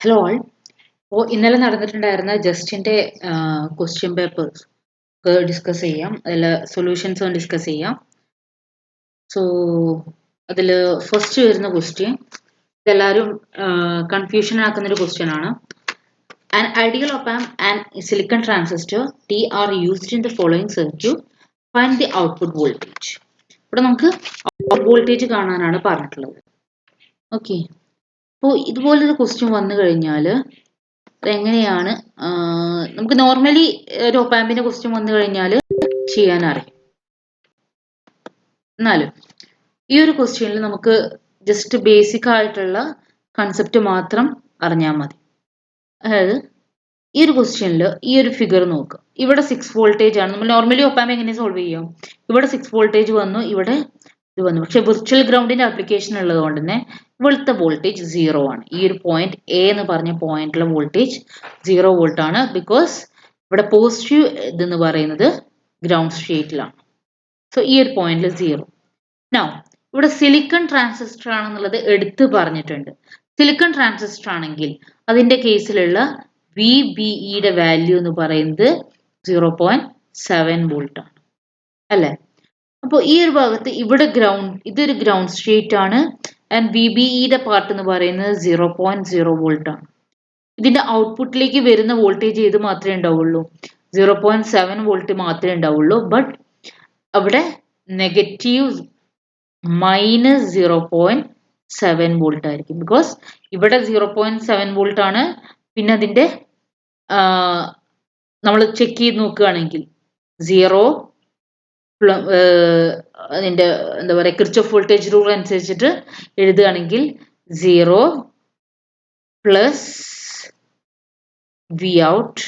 Hello all. അപ്പോൾ ഇന്നലെ നടന്നിട്ടുണ്ടായിരുന്ന ജസ്റ്റിൻ്റെ question papers discuss ചെയ്യാം. അതിൽ സൊല്യൂഷൻസ് ഡിസ്കസ് ചെയ്യാം. സോ അതിൽ ഫസ്റ്റ് വരുന്ന ക്വസ്റ്റ്യൻ ഇതെല്ലാവരും കൺഫ്യൂഷൻ ആക്കുന്നൊരു ക്വസ്റ്റ്യൻ ആണ്. An ideal op-amp and silicon transistor T are used in the following circuit. Find the output voltage. ഇവിടെ നമുക്ക് ഔട്ട്പുട്ട് വോൾട്ടേജ് കാണാനാണ് പറഞ്ഞിട്ടുള്ളത്. ഓക്കെ, അപ്പോൾ ഇതുപോലൊരു ക്വസ്റ്റ്യൻ വന്നു കഴിഞ്ഞാൽ അതെങ്ങനെയാണ് നമുക്ക് നോർമലി ഒരു ഒപ്പാമ്പിന്റെ ക്വസ്റ്റ്യൻ വന്നു കഴിഞ്ഞാൽ ചെയ്യാനറിയാം. എന്നാലും ഈ ഒരു ക്വസ്റ്റ്യനിൽ നമുക്ക് ജസ്റ്റ് ബേസിക് ആയിട്ടുള്ള കൺസെപ്റ്റ് മാത്രം അറിഞ്ഞാൽ മതി. അതായത് ഈ ഒരു ക്വസ്റ്റ്യനിൽ ഈ ഒരു ഫിഗർ നോക്കുക. ഇവിടെ 6 വോൾട്ടേജ് ആണ്. നമ്മൾ നോർമലി ഒപ്പാമ്പ് എങ്ങനെ സോൾവ് ചെയ്യാം? ഇവിടെ 6 വോൾട്ടേജ് വന്നു, ഇവിടെ ഇത് വന്നു. പക്ഷെ വിർച്വൽ ഗ്രൗണ്ടിന്റെ ആപ്ലിക്കേഷൻ ഉള്ളത് കൊണ്ട് തന്നെ ഇവിടുത്തെ വോൾട്ടേജ് 0 ആണ്. ഈ ഒരു പോയിന്റ് എ എന്ന് പറഞ്ഞ പോയിന്റിലെ വോൾട്ടേജ് 0 വോൾട്ട് ആണ്. ബിക്കോസ് ഇവിടെ പോസിറ്റീവ് ഇതെന്ന് പറയുന്നത് ഗ്രൗണ്ട് സ്റ്റേറ്റിലാണ്. സോ ഈ ഒരു പോയിന്റിൽ 0. നൗ ഇവിടെ സിലിക്കൺ ട്രാൻസിസ്റ്റർ ആണെന്നുള്ളത് എടുത്ത് പറഞ്ഞിട്ടുണ്ട്. സിലിക്കൺ ട്രാൻസിസ്റ്റർ ആണെങ്കിൽ അതിന്റെ കേസിലുള്ള VBE വാല്യൂ എന്ന് പറയുന്നത് 0.7 വോൾട്ട് ആണ്, അല്ലേ? അപ്പോൾ ഈ ഒരു ഭാഗത്ത് ഇവിടെ ഇതൊരു ഗ്രൗണ്ട് സ്റ്റേറ്റ് ആണ്. ആൻഡ് VBE പാർട്ട് എന്ന് പറയുന്നത് 0.0 വോൾട്ട് ആണ്. ഇതിന്റെ ഔട്ട്പുട്ടിലേക്ക് വരുന്ന വോൾട്ടേജ് ഏത് മാത്രമേ ഉണ്ടാവുള്ളൂ? 0.7 വോൾട്ട് മാത്രമേ ഉണ്ടാവുള്ളൂ. ബട്ട് അവിടെ നെഗറ്റീവ് -0.7 വോൾട്ട് ആയിരിക്കും. ബിക്കോസ് ഇവിടെ 0.7 വോൾട്ട് ആണ്. പിന്നെ അതിന്റെ നമ്മൾ ചെക്ക് ചെയ്ത് നോക്കുകയാണെങ്കിൽ 0 അതിന്റെ എന്താ പറയുക, കിർച്ചോഫ് വോൾട്ടേജ് റൂൾ അനുസരിച്ചിട്ട് എഴുതുകയാണെങ്കിൽ 0 പ്ലസ് വി ഔട്ട്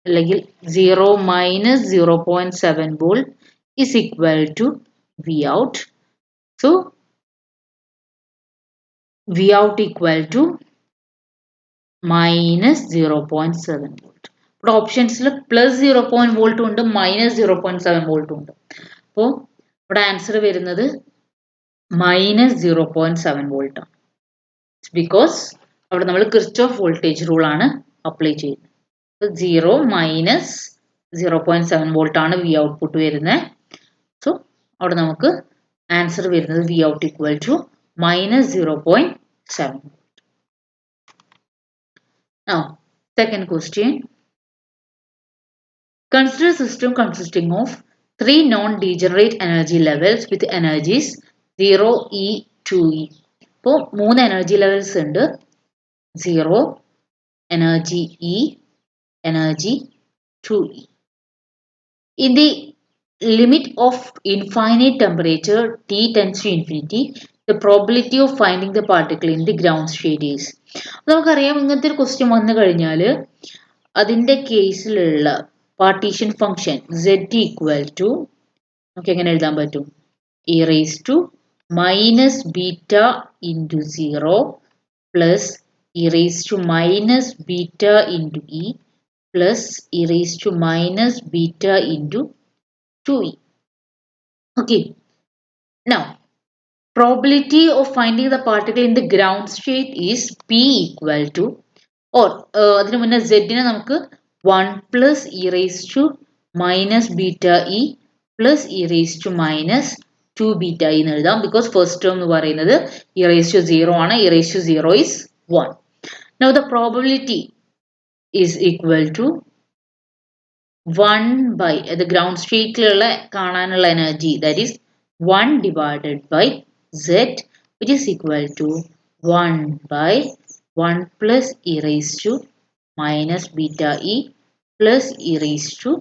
അല്ലെങ്കിൽ 0 minus 0.7 volt is equal to V out. So V out equal to minus 0.7 volt. ഇവിടെ ഓപ്ഷൻസിൽ പ്ലസ് 0.1 വോൾട്ടും ഉണ്ട്, മൈനസ് 0.7 വോൾട്ടും ഉണ്ട്. അപ്പോൾ ഇവിടെ ആൻസർ വരുന്നത് മൈനസ് 0.7 വോൾട്ട് ആണ്. ബിക്കോസ് അവിടെ നമ്മൾ കിർച്ചോഫ് വോൾട്ടേജ് റൂൾ ആണ് അപ്ലൈ ചെയ്യുന്നത്. 0 മൈനസ് 0.7 വോൾട്ട് ആണ് വി ഔട്ട്പുട്ട് വരുന്നത്. സോ അവിടെ നമുക്ക് ആൻസർ വരുന്നത് V out equal to minus 0.7. Now, second question. Consider a system consisting of 3 non-degenerate energy levels with energies 0, E, 2E. അപ്പോൾ 3 എനർജി ലെവൽസ് ഉണ്ട്. 0, energy E, energy 2E. In the limit of infinite temperature T tends to infinity, the probability of finding the particle in the ground state is. നമുക്കറിയാം, ഇങ്ങനത്തെ ഒരു question വന്നു കഴിഞ്ഞാൽ അതിൻ്റെ കേസിലുള്ള partition function Z equal to നമുക്ക് എങ്ങനെ എഴുതാൻ പറ്റും? E raise to minus beta into 0 plus E raise to minus beta into E plus E raise to minus beta into 2E. Okay. Now, probability of finding the particle in the ground state is P equal to, or അതിന് മുന്നേ Z നമുക്ക് 1 plus E raised to minus beta E plus E raised to minus 2 beta E എന്ന് എഴുതാം. Because first term എന്ന് പറയുന്നത് E raised to 0 ആണ്. E raised to 0 is 1. Now the probability is equal to 1 by the ground സ്റ്റേറ്റിലുള്ള കാണാനുള്ള energy, that is 1 divided by Z, which is equal to 1 by 1 plus E raised to minus beta E plus E raised to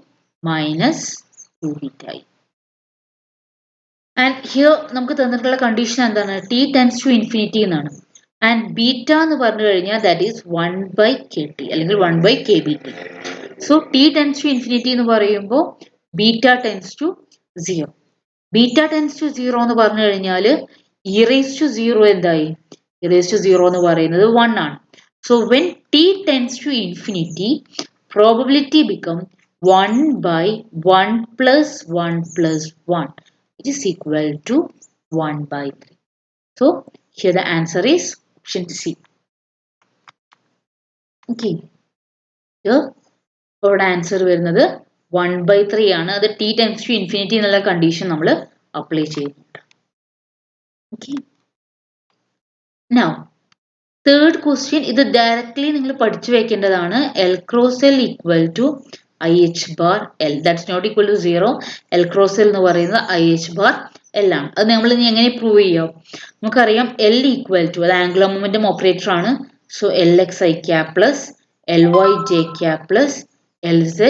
minus 2 beta E. And here നമുക്ക് തന്നിട്ടുള്ള condition എന്താണ്? T tends to infinity എന്നാണ്. And beta എന്ന് പറഞ്ഞു കഴിഞ്ഞാൽ that is 1 by KT അല്ലെങ്കിൽ 1 by KBT. So T tends to infinity എന്ന് പറയുമ്പോൾ beta tends to 0. Beta tends to 0 എന്ന് പറഞ്ഞു കഴിഞ്ഞാൽ E raised to 0 എന്തായി? E raised to 0 എന്ന് പറയുന്നത് 1 ആണ്. So when T tends to infinity, probability become 1 by 1 plus 1 plus 1, which is equal to 1 by 3. So here the answer is option C. Okay, ഇവിടെ answer വരുന്നത് 1/3 ആണ്. അത് t tends to infinity എന്നുള്ള condition നമ്മൾ apply ചെയ്യുന്നുണ്ട്. Okay, now third question, ഇത് directly നിങ്ങൾ പഠിച്ചു വെക്കേണ്ടതാണ്. L cross L equal to IH bar L, that's not equal to 0. L cross L എന്ന് പറയുന്നത് IH bar L ആണ്. അത് നമ്മൾ ഇനി എങ്ങനെ പ്രൂവ് ചെയ്യാം? നമുക്കറിയാം L ഈക്വൽ ടു, അത് ആംഗുലർ മൊമെന്റം ഓപ്പറേറ്റർ ആണ്. So LX I cap plus LY J cap plus LZ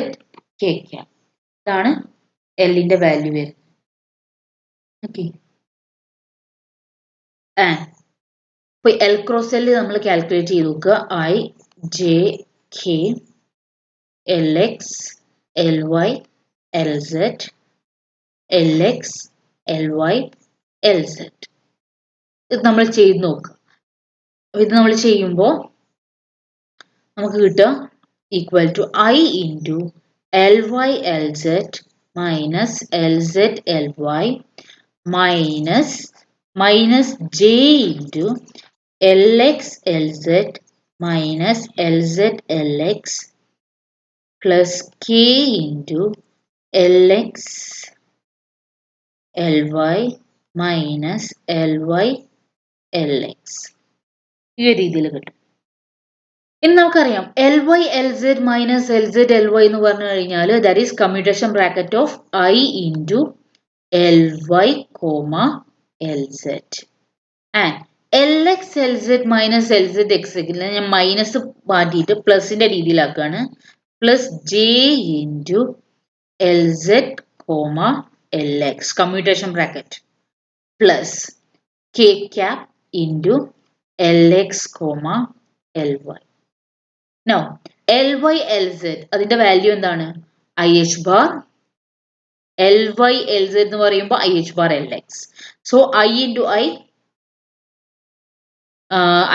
K cap. ഇതാണ് Lന്റെ വാല്യൂ വരുന്നത്. ഓക്കെ, ഇപ്പോൾ L ക്രോസ് L നമ്മൾ കാൽക്കുലേറ്റ് ചെയ്ത് നോക്കുക. I J K LX LY LZ LX LY LZ. ഇത് നമ്മൾ ചെയ്ത് നോക്കുക. ഇത് നമ്മൾ ചെയ്യുമ്പോൾ നമുക്ക് കിട്ടുക equal to I into LY LZ minus LZ LY minus J into LX LZ minus LZ LX plus K into LX LY minus LY LX. ഈ രീതിയിൽ കിട്ടും. ഇനി നമുക്കറിയാം LY LZ minus LZ LY എന്ന് പറഞ്ഞു കഴിഞ്ഞാൽ that is commutation bracket of I into LY comma LZ and LX LZ minus LZ X ഞാൻ minus മാറ്റിയിട്ട് പ്ലസിന്റെ രീതിയിലാക്കുകയാണ്. Plus J into LZ comma LX commutation bracket plus K cap into LX comma LY. Now LY LZ അതിന്റെ value എന്താണ്? IH bar. LY LZ എന്ന് പറയുമ്പോൾ IH bar LX. So I into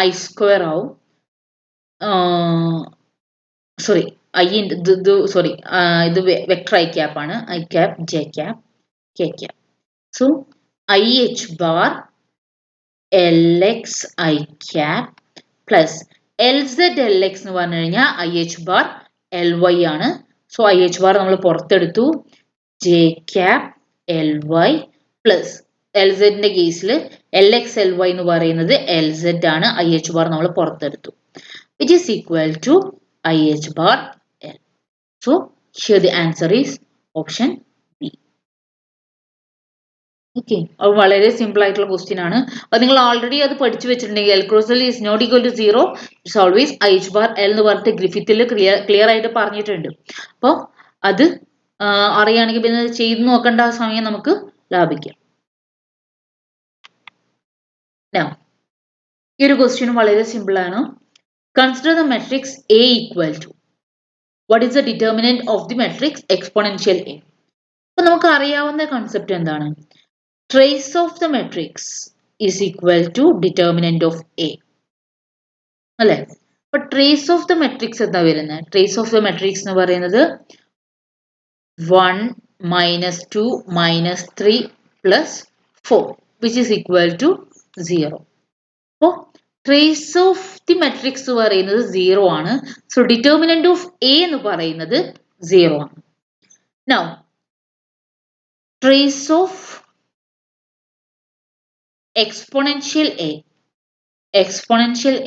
I square ആവും. Sorry ഇത് vector I cap ആണ്. I cap J cap K cap. So IH bar LX I cap plus LZ LX എന്ന് പറഞ്ഞു കഴിഞ്ഞാൽ IH bar LY ആണ്. So IH bar നമ്മൾ പുറത്തെടുത്തു. J cap LY plus LZന്റെ കേസിൽ LX LY എന്ന് പറയുന്നത് LZ ആണ്. IH bar നമ്മൾ പുറത്തെടുത്തു. Which is equal to IH bar L. So here the answer is option B. Okay, അത് വളരെ സിമ്പിൾ ആയിട്ടുള്ള ക്വസ്റ്റ്യൻ ആണ്. അത് നിങ്ങൾ ഓൾറെഡി അത് പഠിച്ചു വെച്ചിട്ടുണ്ടെങ്കിൽ L cross L is not equal to 0, it's always IH bar L എന്ന് പറഞ്ഞിട്ട് ഗ്രിഫിത്തിൽ ക്ലിയർ ആയിട്ട് പറഞ്ഞിട്ടുണ്ട്. അപ്പോൾ അത് അറിയുകയാണെങ്കിൽ പിന്നെ ചെയ്ത് നോക്കേണ്ട സമയം നമുക്ക് ലാഭിക്കാം. ഈ ഒരു ക്വസ്റ്റ്യൻ വളരെ സിമ്പിൾ ആണ്. Consider the matrix A equal to, what is the determinant of the matrix exponential A? അപ്പോൾ നമുക്ക് അറിയാവുന്ന കൺസെപ്റ്റ് എന്താണ്? Trace of the matrix is equal to determinant of A. അല്ലേ? അപ്പോൾ trace of the matrix എന്താ വരുന്നത്? Trace of the matrix എന്ന് പറയുന്നത് 1 minus 2 minus 3 plus 4 which is equal to 0. അപ്പോൾ trace of the matrix എന്ന് പറയുന്നത് 0 ആണ്. So determinant of A എന്ന് പറയുന്നത് 0 ആണ്. Now trace of exponential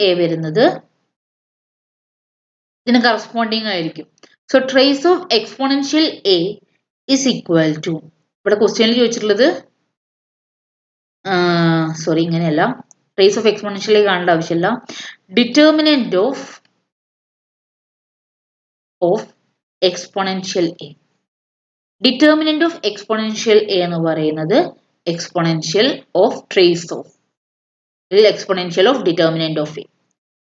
A വരുന്നത് ഇതിന് കറസ്പോണ്ടിങ് ആയിരിക്കും. So trace of exponential A is equal to, ഇവിടെ ക്വസ്റ്റ്യനിൽ ചോദിച്ചിട്ടുള്ളത് സോറി ഇങ്ങനെയല്ല, ട്രേസ് ഓഫ് എക്സ്പോണൻഷ്യൽ A കാണേണ്ട ആവശ്യമില്ല. Determinant of exponential A. Determinant of exponential A എന്ന് പറയുന്നത് exponential of trace of exponential of determinant of A.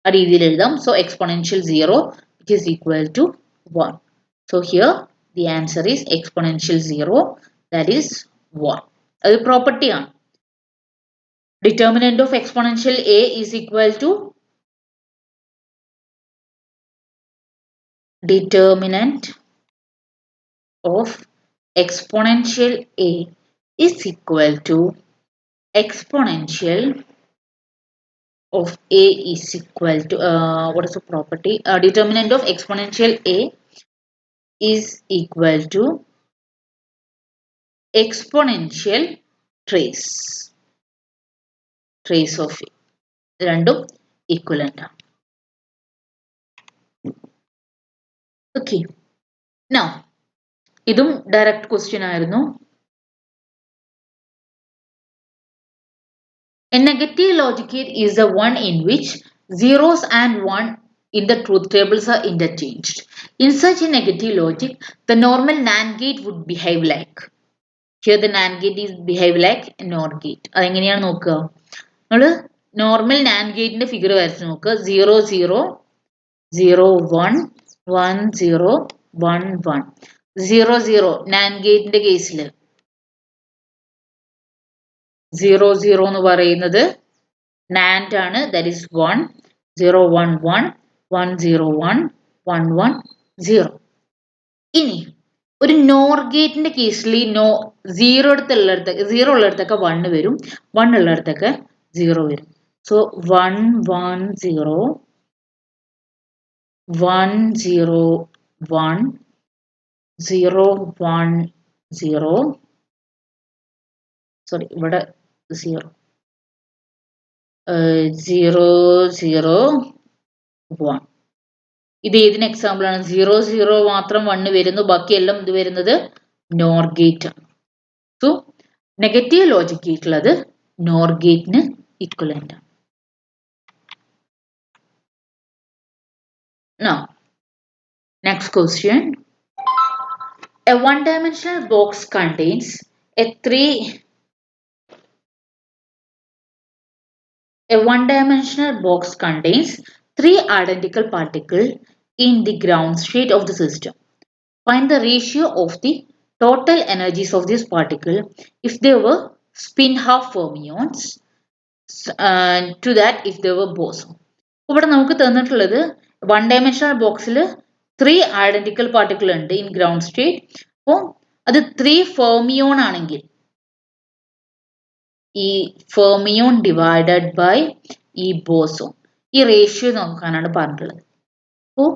ആ രീതിയിൽ എഴുതാം. So exponential 0 which is equal to 1. So here the answer is exponential 0, that is 1. അത് property ആണ്. Determinant of exponential A is equal to determinant of exponential A is equal to exponential of A is equal to what is the property? Determinant of exponential A is equal to exponential trace of A. രണ്ടും equivalent ആണ്. Okay. Now, ഇതും direct question ആയിരുന്നു. A negative logic gate is the one in which zeros and 1 in the truth tables are interchanged. In such a negative logic, the normal NAND gate would behave like. Here the NAND gate is behave like NOR gate. അതെങ്ങനെയാണ് നോക്കുക? നമ്മൾ normal NAND ഗേറ്റിന്റെ figure വരച്ച് നോക്കുക. 0 0 0 1 1 0 1 1 0 0 NAND ഗേറ്റിന്റെ കേസിൽ 0 0 എന്ന് പറയുന്നത് NAND ആണ്, that is 1 0 1 1 1 0 1 1 1 0. ഇനി ഒരു NOR ഗേറ്റിന്റെ കേസിൽ സീറോ ഉള്ളിടത്തൊക്കെ 1 വരും, 1 ഉള്ളിടത്തൊക്കെ 0 വരും. സോ 1 1 0 1 0 1 0 1 0 സോറി ഇവിടെ 0 0 0 1. ഇത് ഏതിന് എക്സാമ്പിൾ ആണ്? 0 0 മാത്രം 1 വരുന്നു, ബാക്കിയെല്ലാം ഇത് വരുന്നത് NOR ഗേറ്റ് ആണ്. സോ നെഗറ്റീവ് ലോജിക് ഗേറ്റിൽ അത് NOR ഗേറ്റിന് ഇക്വലന്റ് ആണ്. Now, next question. A one-dimensional box contains a one-dimensional box contains 3 identical particles in the ground state of the system. Find the ratio of the total energies of this particle if they were spin-half fermions to that if they were boson. ഇവിടെ നമുക്ക് തന്നിട്ടുള്ളത് one dimensional ബോക്സിൽ 3 identical particle ഉണ്ട് in ground state. അപ്പോൾ അത് 3 fermion ആണെങ്കിൽ ഈ fermion divided by ഈ ബോസോൺ, ഈ റേഷ്യോ നോക്കാനാണ് പറഞ്ഞിട്ടുള്ളത്. അപ്പോൾ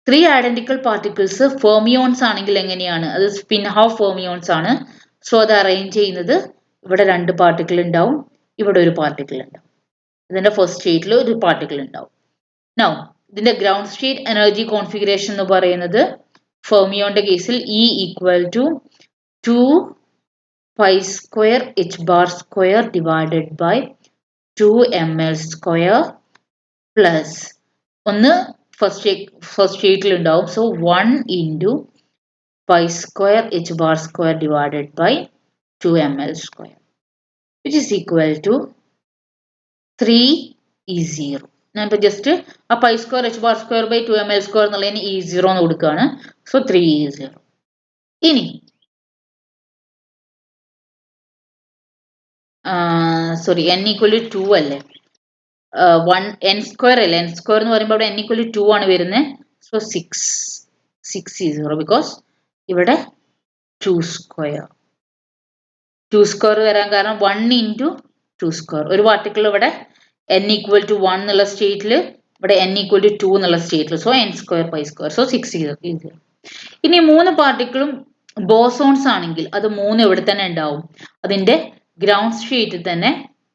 3 ഐഡന്റിക്കൽ പാർട്ടിക്കിൾസ് ഫെർമിയോൺസ് ആണെങ്കിൽ എങ്ങനെയാണ്? അത് സ്പിൻ ഹാഫ് ഫെർമിയോൺസ് ആണ്. സോ അത് അറേഞ്ച് ചെയ്യുന്നത് ഇവിടെ 2 പാർട്ടിക്കിൾ ഉണ്ടാവും, ഇവിടെ ഒരു പാർട്ടിക്കിൾ ഉണ്ടാവും, ഇതിന്റെ ഫസ്റ്റ് സ്റ്റേറ്റിൽ ഒരു പാർട്ടിക്കിൾ ഉണ്ടാവും. നൗ ഇതിന്റെ ഗ്രൗണ്ട് സ്റ്റേറ്റ് എനർജി കോൺഫിഗറേഷൻ എന്ന് പറയുന്നത് ഫെർമിയോന്റെ കേസിൽ E equal to 2 pi square h bar square divided by 2 ml square plus ഒന്ന് ഫസ്റ്റ് സ്റ്റേറ്റിൽ ഉണ്ടാവും. So 1 into pi square h bar square divided by 2 ml square which is equal to 3E0. ഞാനിപ്പോൾ just ആ pi square H bar square by 2 ml square എന്നുള്ളതിന് E0 എന്ന് കൊടുക്കുകയാണ്. So 3E0. ഇനി sorry n equal to 2 അല്ലേ, 1 n square അല്ലേ, n square എന്ന് പറയുമ്പോൾ അവിടെ n ഈക്വൽ ടു 2 ആണ് വരുന്നത്. സോ 6E0 ബിക്കോസ് ഇവിടെ 2 സ്ക്വയർ വരാൻ കാരണം 1 into 2 സ്ക്വയർ. ഒരു പാർട്ടിക്കിൾ ഇവിടെ n ഈക്വൽ ടു 1 എന്നുള്ള സ്റ്റേറ്റിൽ, ഇവിടെ n ഈക്വൽ ടു 2 എന്നുള്ള സ്റ്റേറ്റിൽ. So n square pi square. So 6E0. ഇനി 3 പാർട്ടിക്കിളും ബോസോൺസ് ആണെങ്കിൽ അത് 3 ഇവിടെ തന്നെ ഉണ്ടാവും. അതിന്റെ ഗ്രൗണ്ട് സ്റ്റേറ്റിൽ തന്നെ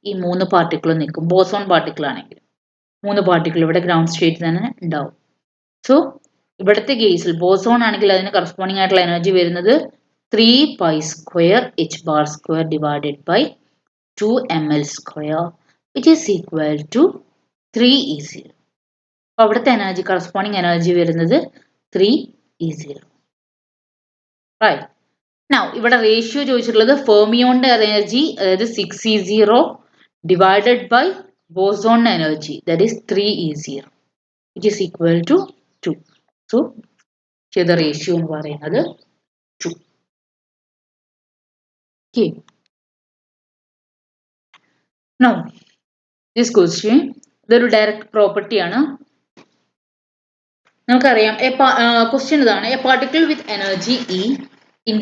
ഈ 3 പാർട്ടിക്കിളും നിൽക്കും. ബോസോൺ പാർട്ടിക്കിൾ ആണെങ്കിൽ 3 പാർട്ടിക്കിൾ ഇവിടെ ഗ്രൗണ്ട് സ്റ്റേറ്റിൽ തന്നെ ഉണ്ടാവും. സോ ഇവിടുത്തെ കേസിൽ ബോസോൺ ആണെങ്കിൽ അതിന് കറസ്പോണ്ടിങ് ആയിട്ടുള്ള എനർജി വരുന്നത് 3 pi square h bar square divided by 2 ml square which is equal to 3E0. അപ്പോൾ അവിടുത്തെ എനർജി കറസ്പോണ്ടിങ് എനർജി വരുന്നത് 3E0. റൈറ്റ്. നൗ ഇവിടെ റേഷ്യോ ചോദിച്ചിട്ടുള്ളത് ഫെർമിയോണിന്റെ എനർജി, അതായത് 6E0 divided by boson energy, that is 3E0 which is equal to 2. So ചെയ്ത ratio എന്ന് പറയുന്നത് 2. Okay. Now, this question ഇതൊരു ഡയറക്റ്റ് പ്രോപ്പർട്ടി ആണ്. നമുക്കറിയാം ക്വസ്റ്റ്യൻ ഇതാണ്: a particle with energy E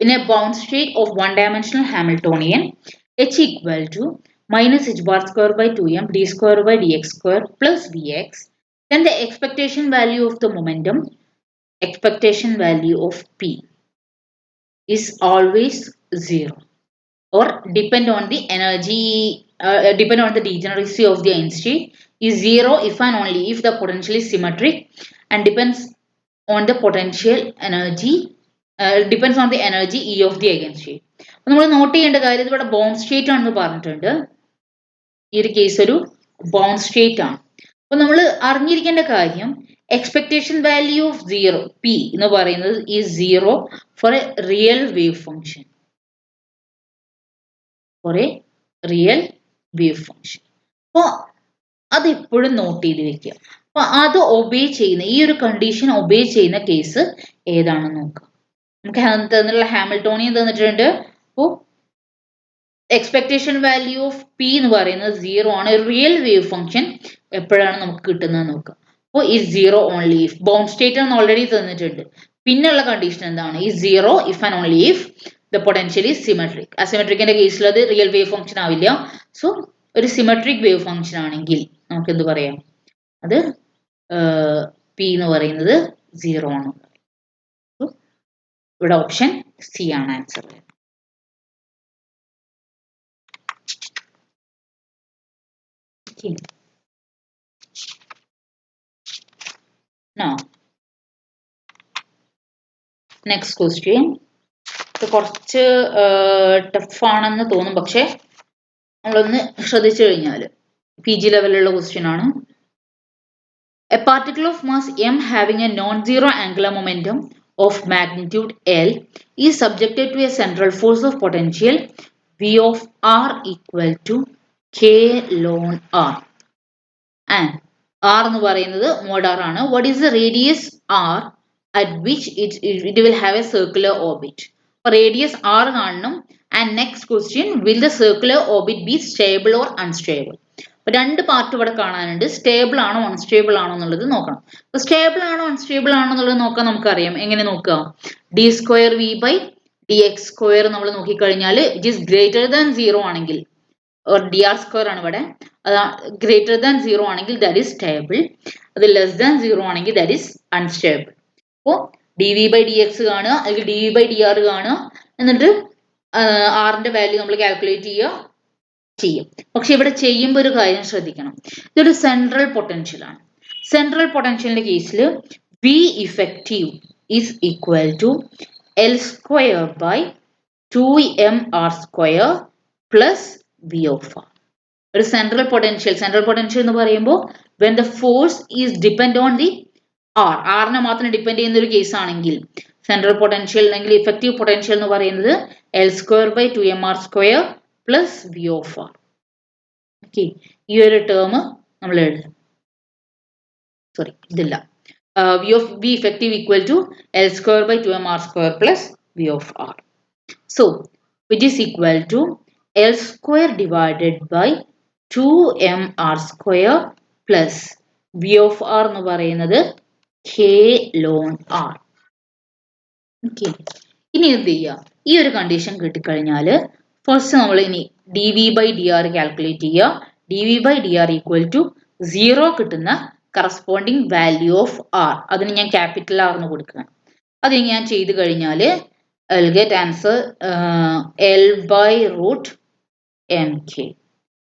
in a bound state of one-dimensional Hamiltonian, h equal to minus h bar square by 2m d square by dx square plus vx, then the expectation value of the momentum, expectation value of p is always 0 or depend on the energy, depend on the degeneracy of the Einstein state is 0 if and only if the potential is symmetric and depends on the potential energy, depends on the energy E of the eigenstate. അപ്പോൾ നമ്മൾ not ചെയ്യേണ്ട കാര്യം ഇവിടെ bound state ആണെന്ന് പറഞ്ഞിട്ടുണ്ട്. ഈ ഒരു case ഒരു ബൗണ്ട് സ്റ്റേറ്റ് ആണ്. അപ്പോൾ നമ്മൾ അറിഞ്ഞിരിക്കേണ്ട കാര്യം എക്സ്പെക്ടേഷൻ വാല്യൂ ഓഫ് 0 പി എന്ന് പറയുന്നത് ഈ 0 for a real wave function, for a real wave function. അപ്പോൾ അത് എപ്പോഴും നോട്ട് ചെയ്ത് വെക്കുക. അപ്പൊ അത് ഒബേ ചെയ്യുന്ന ഈ ഒരു കണ്ടീഷൻ ഒബേ ചെയ്യുന്ന കേസ് ഏതാണെന്ന് നോക്കുക. നമുക്ക് തന്നിട്ടുള്ള ഹാമിൽട്ടോണിയൻ തന്നിട്ടുണ്ട്. അപ്പോൾ എക്സ്പെക്ടേഷൻ വാല്യൂ ഓഫ് പി എന്ന് പറയുന്നത് 0 ആണ്. റിയൽ വേവ് ഫംഗ്ഷൻ എപ്പോഴാണ് നമുക്ക് കിട്ടുന്നത് നോക്കുക. അപ്പോൾ ഈ 0 ഓൺലി ഇഫ് ബൗണ്ട് സ്റ്റേറ്റ് എന്ന് ഓൾറെഡി തന്നിട്ടുണ്ട്. പിന്നെയുള്ള കണ്ടീഷൻ എന്താണ്? ഈ 0 if and only if the potential is symmetric. അസിമെട്രിക്കിന്റെ കേസിൽ അത് റിയൽ വേവ് ഫംഗ്ഷൻ ആവില്ല. സോ ഒരു സിമെട്രിക് വേവ് ഫംഗ്ഷൻ ആണെങ്കിൽ നമുക്ക് എന്ത് പറയാം? അത് പി എന്ന് പറയുന്നത് 0 ആണ്. ഇവിടെ ഓപ്ഷൻ സി ആണ് answer. Okay. Now, next question. ഇത് കുറച്ച് ടഫ് ആണെന്ന് തോന്നും, പക്ഷെ നമ്മളൊന്ന് ശ്രദ്ധിച്ചു കഴിഞ്ഞാൽ PG ലെവലിലുള്ള ക്വസ്റ്റ്യൻ ആണ്. A particle of mass m having a non-zero angular momentum of magnitude L is subjected to a central force of potential V of R equal to K ln R. And R എന്ന് പറയുന്നത് മോഡാർ ആണ്. What is the radius R at which it will have a circular orbit? Radius R കാണണം. And next question, will the circular orbit be stable or unstable? രണ്ട് part ഇവിടെ കാണാനുണ്ട്. Stable ആണോ unstable ആണോ എന്നുള്ളത് നോക്കണം. അപ്പൊ സ്റ്റേബിൾ ആണോ അൺസ്റ്റേബിൾ ആണോ എന്നുള്ളത് നോക്കാൻ നമുക്കറിയാം. എങ്ങനെ നോക്കുക? D square V by D X square നമ്മൾ നോക്കിക്കഴിഞ്ഞാൽ ഇറ്റ് ഈസ് ഗ്രേറ്റർ ദാൻ 0 ആണെങ്കിൽ, ഡി ആർ സ്ക്വയർ ആണ് ഇവിടെ, അത് ഗ്രേറ്റർ ദാൻ 0 ആണെങ്കിൽ ദാറ്റ് ഈസ് സ്റ്റേബിൾ. അത് ലെസ് ദാൻ 0 ആണെങ്കിൽ ദാറ്റ് ഈസ് അൺസ്റ്റേബിൾ. അപ്പോൾ D V by D X കാണുക, അല്ലെങ്കിൽ D V by D R കാണുക, എന്നിട്ട് ആറിന്റെ വാല്യൂ നമ്മൾ കാൽക്കുലേറ്റ് ചെയ്യും. പക്ഷെ ഇവിടെ ചെയ്യുമ്പോൾ ഒരു കാര്യം ശ്രദ്ധിക്കണം, ഇതൊരു സെൻട്രൽ പൊട്ടൻഷ്യൽ ആണ്. സെൻട്രൽ പൊട്ടൻഷ്യലിന്റെ കേസിൽ V effective is equal to L square by 2mr square plus V of R. ഒരു സെൻട്രൽ പൊട്ടൻഷ്യൽ എന്ന് പറയുമ്പോൾ when the force is depend on the r, ആറിനെ മാത്രം ഡിപ്പെൻഡ് ചെയ്യുന്ന ഒരു കേസ് ആണെങ്കിൽ സെൻട്രൽ പൊട്ടൻഷ്യൽ അല്ലെങ്കിൽ ഇഫക്റ്റീവ് പൊട്ടൻഷ്യൽ എന്ന് പറയുന്നത് L square by 2mr square plus V of R. Okay, ഈ ഒരു ടേം നമ്മൾ എഴുതാം. സോറി, ഇതില്ല. V effective equal to L square by 2mr square plus V of R. So which is equal to L square divided by 2mr square plus V of R എന്ന് പറയുന്നത് K ln R. Okay. ഇനി എന്ത് ചെയ്യുക? ഈ ഒരു condition കിട്ടിക്കഴിഞ്ഞാൽ first നമ്മൾ ഇനി D V by D R calculate ചെയ്യുക. D V by D R equal to 0 കിട്ടുന്ന കറസ്പോണ്ടിങ് വാല്യൂ ഓഫ് ആർ, അതിന് ഞാൻ ക്യാപിറ്റൽ ആർ എന്ന് കൊടുക്കുക. അത് ഞാൻ ചെയ്ത് കഴിഞ്ഞാൽ I'll get answer L by root mk.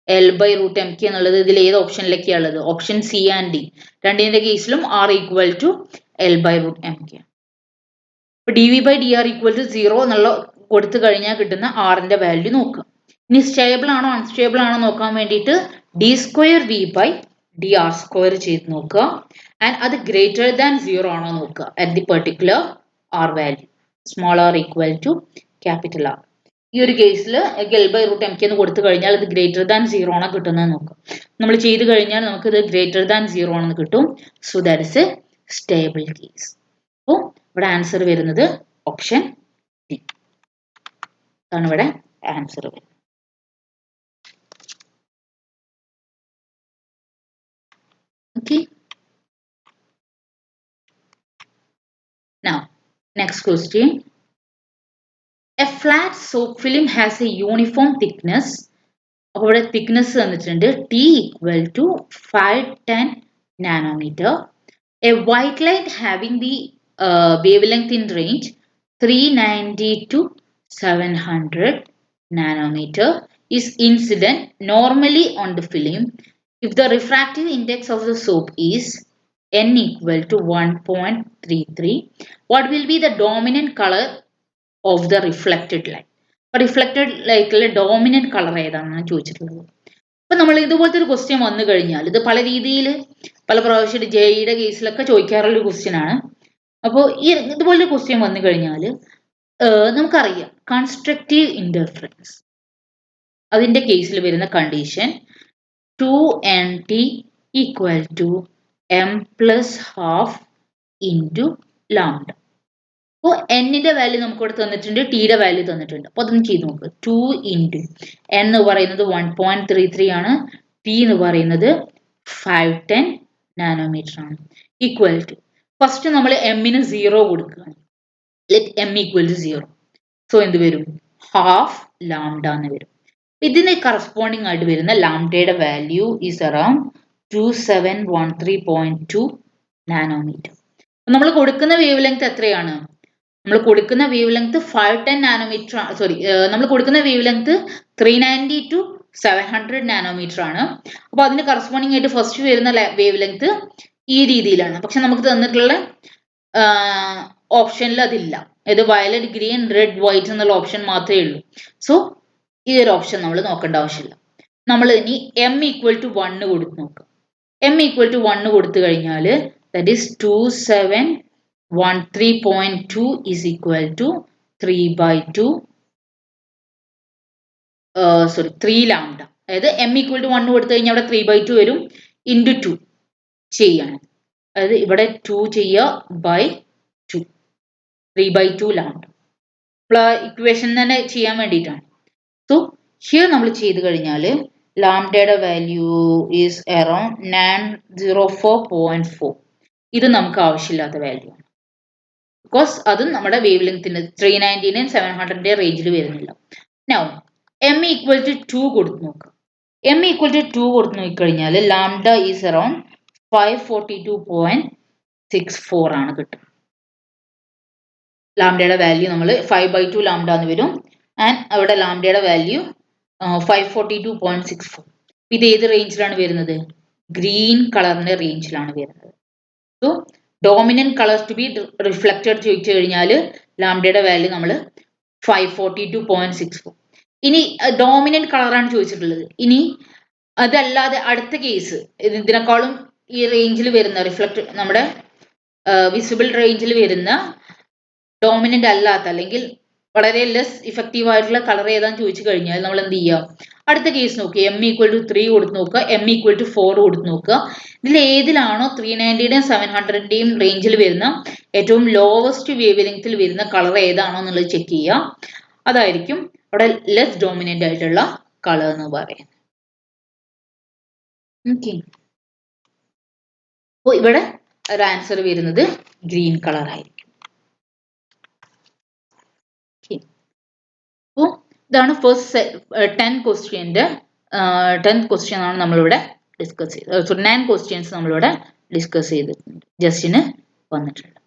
L by root mk എന്നുള്ളത് ഇതിൽ ഏത് ഓപ്ഷനിലേക്കാണ് ഉള്ളത്? Option C and D. രണ്ടിന്റെ കേസിലും R equal to L by root M K. അപ്പൊ D V by D R equal to 0 എന്നുള്ള കൊടുത്തു കഴിഞ്ഞാൽ കിട്ടുന്ന ആറിന്റെ വാല്യൂ നോക്കുക. ഇനി സ്റ്റേബിൾ ആണോ അൺസ്റ്റേബിൾ ആണോ നോക്കാൻ വേണ്ടിയിട്ട് D square V by D R square ചെയ്ത് നോക്കുക. ആൻഡ് അത് ഗ്രേറ്റർ ദാൻ 0 ആണോ നോക്കുക at the particular R value. Small R equal to capital R. ഈ ഒരു കേസിൽ L by root M K എന്ന് കൊടുത്തു കഴിഞ്ഞാൽ ഇത് ഗ്രേറ്റർ ദാൻ 0 ആണോ കിട്ടുന്നത് നോക്കാം. നമ്മൾ ചെയ്ത് കഴിഞ്ഞാൽ നമുക്ക് ഇത് ഗ്രേറ്റർ ദാൻ 0 ആണെന്ന് കിട്ടും. So that is A stable case. അപ്പോൾ ഇവിടെ ആൻസർ വരുന്നത് ഓപ്ഷൻ ഡി ആണ്. ഇവിടെ ആൻസർ വരുന്നത്. Okay, now next question. A flat soap film has a uniform thickness. Our thickness T equal to 510 nanometer. A white light having the wavelength in range 390 to 700 nanometer is incident normally on the film if the refractive index of the soap is n equal to 1.33. What will be the dominant color of the reflected light? Reflected light dominant color ഏതാണെന്നാണ് ചോദിച്ചിട്ടുള്ളത്. അപ്പോൾ നമ്മൾ ഇതുപോലത്തെ ഒരു question വന്നു കഴിഞ്ഞാൽ ഇത് പല രീതിയിൽ പല പ്രാവശ്യം ജെഇയുടെ കേസിലൊക്കെ ചോദിക്കാറുള്ള ഒരു ക്വസ്റ്റ്യൻ ആണ്. അപ്പോൾ ഇതുപോലൊരു ക്വസ്റ്റ്യൻ വന്നു കഴിഞ്ഞാൽ നമുക്കറിയാം കൺസ്ട്രക്റ്റീവ് ഇന്റർഫറൻസ് അതിന്റെ കേസിൽ വരുന്ന condition 2nt equal to m plus half into lambda. അപ്പോൾ എന്നിന്റെ വാല്യൂ നമുക്ക് ഇവിടെ തന്നിട്ടുണ്ട്, ടിയുടെ വാല്യൂ തന്നിട്ടുണ്ട്. അപ്പോൾ അതൊന്ന് ചെയ്ത് നോക്കുക. 2 ഇൻറ്റു n എന്ന് പറയുന്നത് 1.33 ആണ്, ടി എന്ന് പറയുന്നത് 510 നാനോമീറ്റർ ആണ്. ഈക്വൽ ടു ഫസ്റ്റ് നമ്മൾ എമ്മിന് 0 കൊടുക്കുകയാണ്. Let M equal to 0. So എന്ത് വരും? ഹാഫ് ലാംഡ എന്ന് വരും. ഇതിന് കറസ്പോണ്ടിങ് ആയിട്ട് വരുന്ന ലാംഡയുടെ വാല്യൂ ഈസ് അറൌണ്ട് 2713.2 നാനോമീറ്റർ. നമ്മൾ കൊടുക്കുന്ന വേവ് ലെങ്ത് എത്രയാണ്? നമ്മൾ കൊടുക്കുന്ന വേവ് ലെങ്ത് 510 നാനോമീറ്റർ, നമ്മൾ കൊടുക്കുന്ന വേവ് ലെങ്ത് 390 to 700 നാനോമീറ്റർ ആണ്. അപ്പോൾ അതിന് കറസ്പോണ്ടിങ് ആയിട്ട് ഫസ്റ്റ് വരുന്ന വേവ് ലെങ്ത് ഈ രീതിയിലാണ്. പക്ഷെ നമുക്ക് തന്നിട്ടുള്ള ഓപ്ഷനിൽ അതില്ല. ഇത് വയലറ്റ്, ഗ്രീൻ, റെഡ്, വൈറ്റ് എന്നുള്ള ഓപ്ഷൻ മാത്രമേ ഉള്ളൂ. സോ ഈ ഒരു ഓപ്ഷൻ നമ്മൾ നോക്കേണ്ട ആവശ്യമില്ല. നമ്മൾ ഇനി എം ഈക്വൽ ടു 1 കൊടുത്ത് നോക്കാം. എം ഈക്വൽ ടു 1 കൊടുത്തു കഴിഞ്ഞാൽ that is 2713.2 is equal to 3 lambda. അതായത് എം ഈക്വൽ ടു 1 കൊടുത്തു കഴിഞ്ഞാൽ അവിടെ 3/2 വരും, ഇൻറ്റു 2 ചെയ്യാണ്. അതായത് ഇവിടെ 2 ചെയ്യുക ബൈ 2, 3/2 ലാംഡ. ഇക്വേഷൻ തന്നെ ചെയ്യാൻ വേണ്ടിയിട്ടാണ്. സോ ഹിയർ നമ്മൾ ചെയ്ത് കഴിഞ്ഞാൽ ലാംഡയുടെ വാല്യൂ ഈസ് അറൌണ്ട് 904.4. ഇത് നമുക്ക് ആവശ്യമില്ലാത്ത വാല്യൂ ആണ്. ബിക്കോസ് അതും നമ്മുടെ വേവ് ലെങ്ത്തിന് 390 700 റേഞ്ചിൽ വരുന്നില്ല. നൗ എം ഈക്വൽ ടു 2 കൊടുത്ത് നോക്കുക. എം ഈക്വൽ ടു 2 കൊടുത്ത് നോക്കിക്കഴിഞ്ഞാൽ ലാംഡ ഈസ് അറൌണ്ട് 542.64 ആണ് കിട്ടും. ലാംഡയുടെ വാല്യൂ നമ്മൾ 5/2 ലാംഡ എന്ന് വരും. ആൻഡ് അവിടെ ലാംഡയുടെ വാല്യൂ 542.64. ഇത് ഏത് റേഞ്ചിലാണ് വരുന്നത്? ഗ്രീൻ കളറിന്റെ റേഞ്ചിലാണ് വരുന്നത്. So dominant colour to be reflected ചോദിച്ചു കഴിഞ്ഞാൽ ലാംഡയുടെ വാല്യൂ നമ്മൾ 542.64. ഇനി ഡോമിനന്റ് കളറാണ് ചോദിച്ചിട്ടുള്ളത്. ഇനി അതല്ലാതെ അടുത്ത കേസ് ഇതിനേക്കാളും ഈ റേഞ്ചിൽ വരുന്ന റിഫ്ലക്ട് നമ്മുടെ വിസിബിൾ റേഞ്ചിൽ വരുന്ന ഡോമിനന്റ് അല്ലാത്ത അല്ലെങ്കിൽ വളരെ ലെസ് ഇഫക്റ്റീവ് ആയിട്ടുള്ള കളർ ഏതാന്ന് ചോദിച്ചു കഴിഞ്ഞാൽ നമ്മൾ എന്ത് ചെയ്യുക? അടുത്ത കേസ് നോക്കുക. എം ഈക്വൽ ടു 3 കൊടുത്ത് നോക്കുക, എം ഈക്വൽ ടു 4 കൊടുത്ത് നോക്കുക. ഇതിൽ ഏതിലാണോ 390 700 റേഞ്ചിൽ വരുന്ന ഏറ്റവും ലോവസ്റ്റ് വേവ് ലെങ്ത്തിൽ വരുന്ന കളർ ഏതാണോ എന്നുള്ളത് ചെക്ക് ചെയ്യുക. അതായിരിക്കും അവിടെ ലെസ് ഡോമിനന്റ് ആയിട്ടുള്ള കളർ എന്ന് പറയുന്നത്. ഓക്കെ, അപ്പോൾ ഇവിടെ ഒരു ആൻസർ വരുന്നത് ഗ്രീൻ കളർ ആയിരിക്കും. അപ്പോൾ ഇതാണ് ഫസ്റ്റ് 10 ക്വസ്റ്റ്യൻ്റെ 10th ക്വസ്റ്റ്യൻ ആണ് നമ്മളിവിടെ ഡിസ്കസ് ചെയ്തത്. 9 ക്വസ്റ്റ്യൻസ് നമ്മളിവിടെ ഡിസ്കസ് ചെയ്തിട്ടുണ്ട്, ജസ്റ്റിന് വന്നിട്ടുണ്ട്.